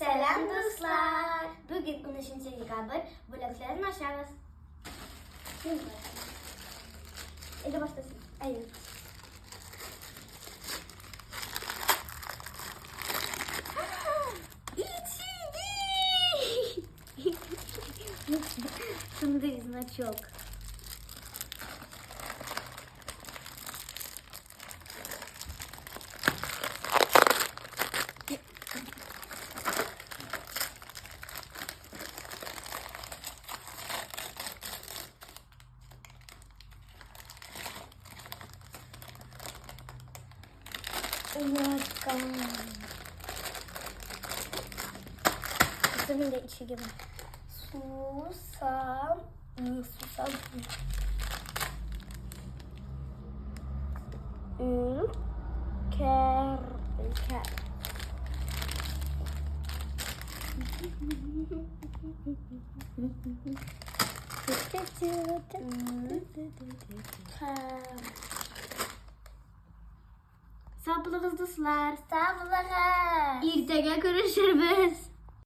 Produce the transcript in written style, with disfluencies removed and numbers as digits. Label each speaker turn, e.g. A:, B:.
A: Selam dostlar. Bugün 13. dekabr blokların aşağısı. Şimdi başlayalım. Ede başlasın. Ayın. Şimdi yüzüne çok. Kızımın da içi gibi. Susam. Susam. Ülker. Ülker. Sağ buluruz dostlar. Sağ buluruz. İrtega görüşürüz.